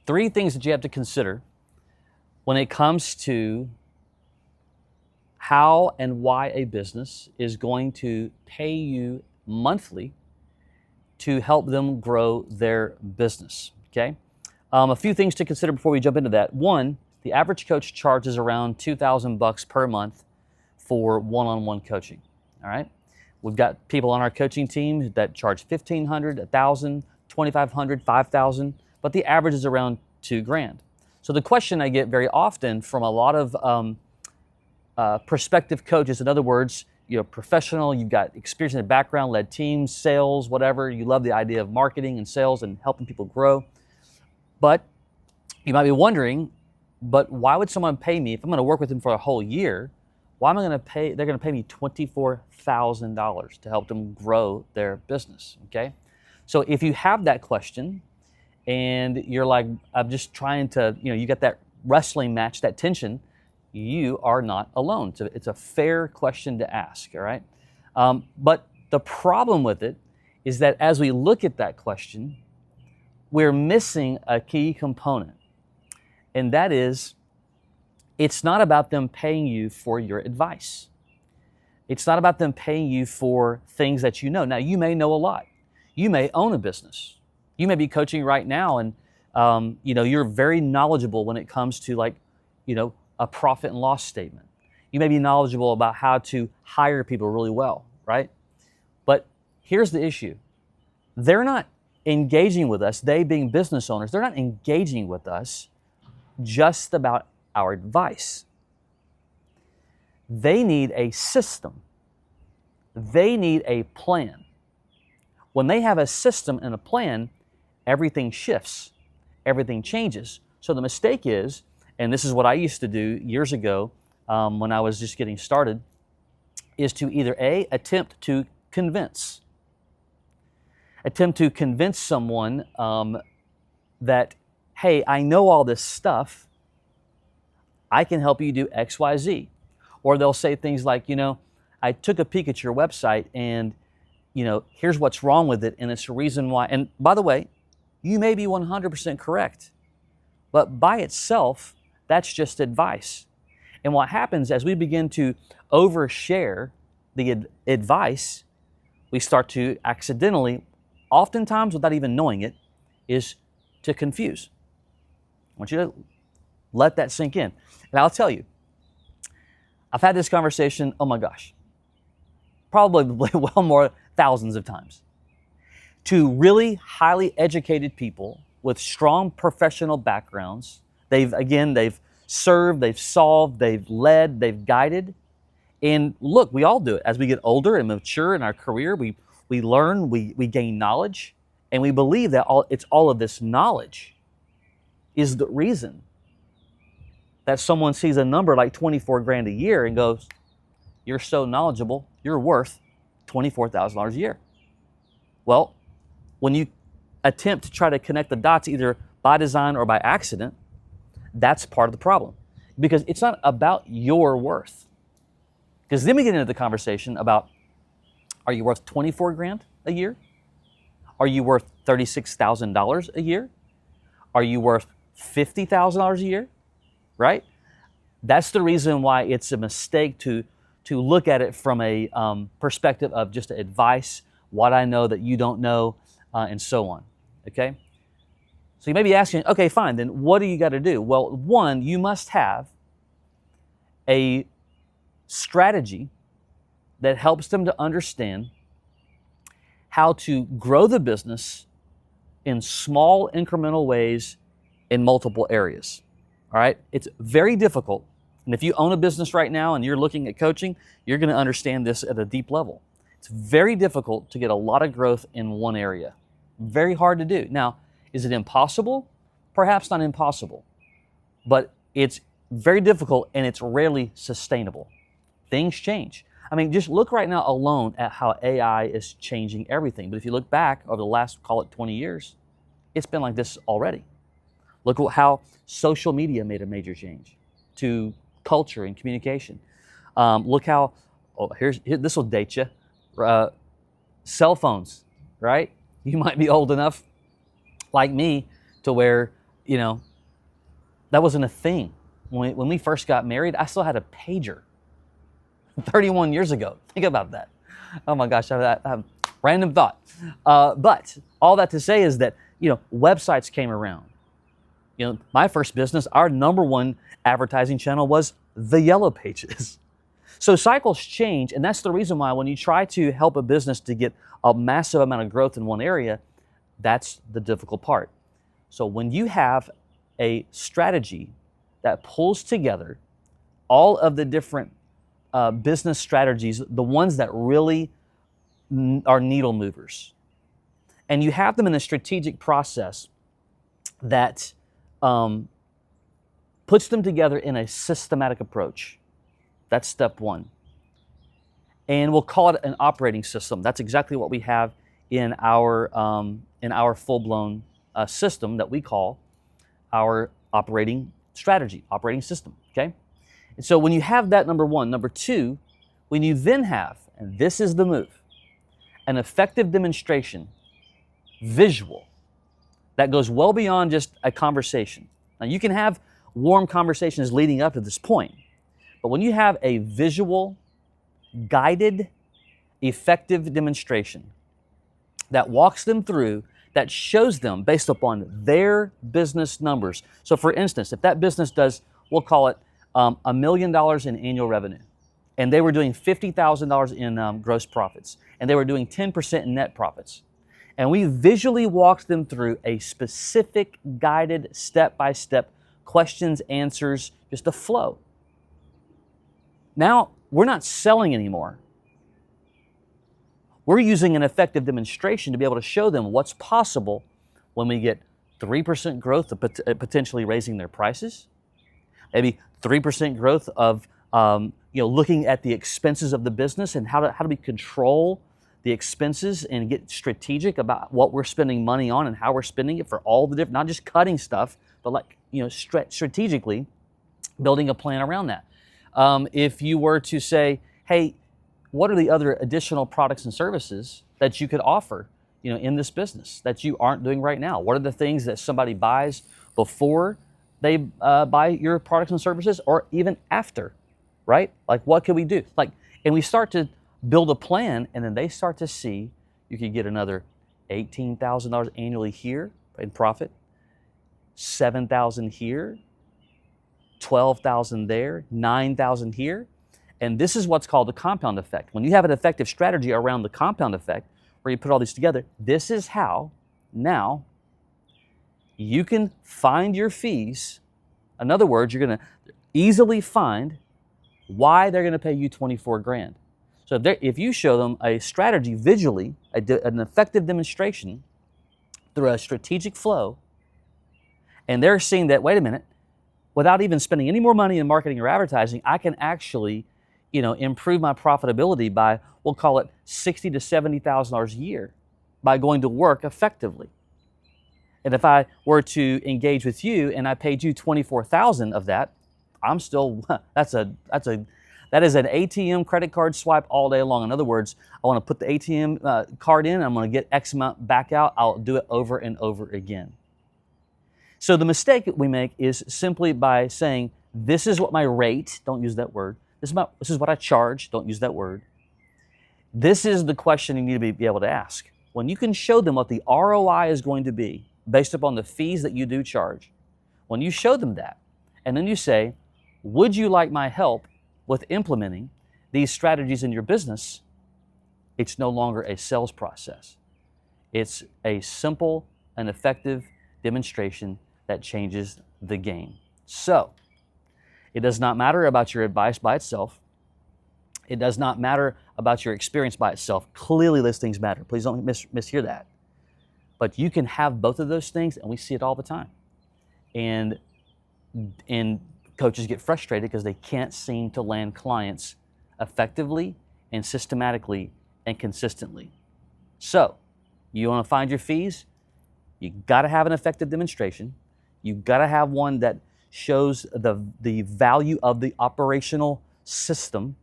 Three things that you have to consider when it comes to how and why a business is going to pay you monthly to help them grow their business, okay? A few things to consider before we jump into that. One, the average coach charges around $2,000 per month for one-on-one coaching, all right? We've got people on our coaching team that charge $1,500, $1,000, $2,500, $5,000, but the average is around $2,000. So the question I get very often from a lot of prospective coaches, in other words, you're a professional, you've got experience in the background, led teams, sales, whatever, you love the idea of marketing and sales and helping people grow. But you might be wondering, but why would someone pay me, if I'm going to work with them for a whole year, why am I going to pay, they're going to pay me $24,000 to help them grow their business, okay? So if you have that question and you're like, I'm just trying to, you got that wrestling match, that tension, you are not alone. It's a fair question to ask, all right? But the problem with it is that as we look at that question, we're missing a key component. And that is, it's not about them paying you for your advice. It's not about them paying you for things that you know. Now, you may know a lot. You may own a business. You may be coaching right now and, you're very knowledgeable when it comes to a profit and loss statement. You may be knowledgeable about how to hire people really well, right? But here's the issue. They're not engaging with us, they being business owners, they're not engaging with us just about our advice. They need a system. They need a plan. When they have a system and a plan, everything shifts, everything changes. So the mistake is, and this is what I used to do years ago when I was just getting started, is to either attempt to convince someone that, hey, I know all this stuff, I can help you do X, Y, Z. Or they'll say things like, I took a peek at your website and, here's what's wrong with it and it's the reason why. And by the way, you may be 100% correct, but by itself, that's just advice. And what happens as we begin to overshare the advice, we start to accidentally, oftentimes without even knowing it, is to confuse. I want you to let that sink in. And I'll tell you, I've had this conversation, oh my gosh, probably well more thousands of times. To really highly educated people with strong professional backgrounds. They've served, they've solved, they've led, they've guided. And look, we all do it. As we get older and mature in our career, we learn, we gain knowledge, and we believe that all of this knowledge is the reason that someone sees a number like $24,000 a year and goes, you're so knowledgeable, you're worth $24,000 a year. Well, when you attempt to try to connect the dots either by design or by accident, that's part of the problem. Because it's not about your worth. Because then we get into the conversation about, are you worth $24,000 a year? Are you worth $36,000 a year? Are you worth $50,000 a year? Right? That's the reason why it's a mistake to look at it from a perspective of just advice, what I know that you don't know, and so on. Okay? So you may be asking, okay, fine, then what do you got to do? Well, one, you must have a strategy that helps them to understand how to grow the business in small incremental ways in multiple areas. All right? It's very difficult. And if you own a business right now and you're looking at coaching, you're going to understand this at a deep level. It's very difficult to get a lot of growth in one area. Very hard to do. Now, is it impossible? Perhaps not impossible, but it's very difficult and it's rarely sustainable. Things change. I mean, just look right now alone at how AI is changing everything. But if you look back over the last, call it 20 years, it's been like this already. Look at how social media made a major change to culture and communication. Look how, this will date you, cell phones, right? You might be old enough like me to where, you know, that wasn't a thing. When we first got married, I still had a pager 31 years ago. Think about that. Oh my gosh, I have random thought. But all that to say is that, websites came around. My first business, our number one advertising channel was the Yellow Pages. So cycles change, and that's the reason why when you try to help a business to get a massive amount of growth in one area, that's the difficult part. So when you have a strategy that pulls together all of the different business strategies, the ones that really are needle movers, and you have them in a strategic process that puts them together in a systematic approach. That's step one. And we'll call it an operating system. That's exactly what we have in our full-blown system that we call our operating strategy, operating system, okay? And so when you have that, number one. Number two, when you then have, and this is the move, an effective demonstration, visual, that goes well beyond just a conversation. Now you can have warm conversations leading up to this point, but when you have a visual, guided, effective demonstration that walks them through, that shows them based upon their business numbers. So for instance, if that business does, we'll call it $1 million in annual revenue, and they were doing $50,000 in gross profits, and they were doing 10% in net profits, and we visually walked them through a specific guided step-by-step questions, answers, just a flow. Now, we're not selling anymore. We're using an effective demonstration to be able to show them what's possible when we get 3% growth of potentially raising their prices, maybe 3% growth of looking at the expenses of the business and how do we control the expenses and get strategic about what we're spending money on and how we're spending it for all the different, not just cutting stuff, but strategically building a plan around that. If you were to say, hey, what are the other additional products and services that you could offer, in this business that you aren't doing right now? What are the things that somebody buys before they buy your products and services, or even after, right? Like, what can we do? And we start to build a plan, and then they start to see you could get another $18,000 annually here in profit, $7,000 here, $12,000 there, $9,000 here. And this is what's called the compound effect. When you have an effective strategy around the compound effect, where you put all these together, this is how now you can find your fees. In other words, you're going to easily find why they're going to pay you 24 grand. So if you show them a strategy visually, an effective demonstration through a strategic flow, and they're seeing that, wait a minute, without even spending any more money in marketing or advertising, I can actually, improve my profitability by, we'll call it $60,000 to $70,000 a year by going to work effectively. And if I were to engage with you and I paid you $24,000 of that, I'm still, that is an ATM credit card swipe all day long. In other words, I want to put the ATM card in, I'm going to get X amount back out. I'll do it over and over again. So the mistake that we make is simply by saying, this is what my rate, don't use that word. This is what I charge, don't use that word. This is the question you need to be able to ask. When you can show them what the ROI is going to be based upon the fees that you do charge, when you show them that, and then you say, would you like my help with implementing these strategies in your business? It's no longer a sales process. It's a simple and effective demonstration that changes the game. So, it does not matter about your advice by itself. It does not matter about your experience by itself. Clearly, those things matter. Please don't mishear that. But you can have both of those things, and we see it all the time. And coaches get frustrated because they can't seem to land clients effectively and systematically and consistently. So, you want to find your fees? You got to have an effective demonstration. You got to have one that shows the value of the operational system,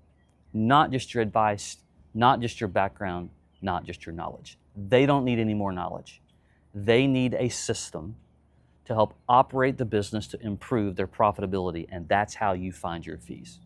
not just your advice, not just your background, not just your knowledge. They don't need any more knowledge. They need a system to help operate the business to improve their profitability, and that's how you find your fees.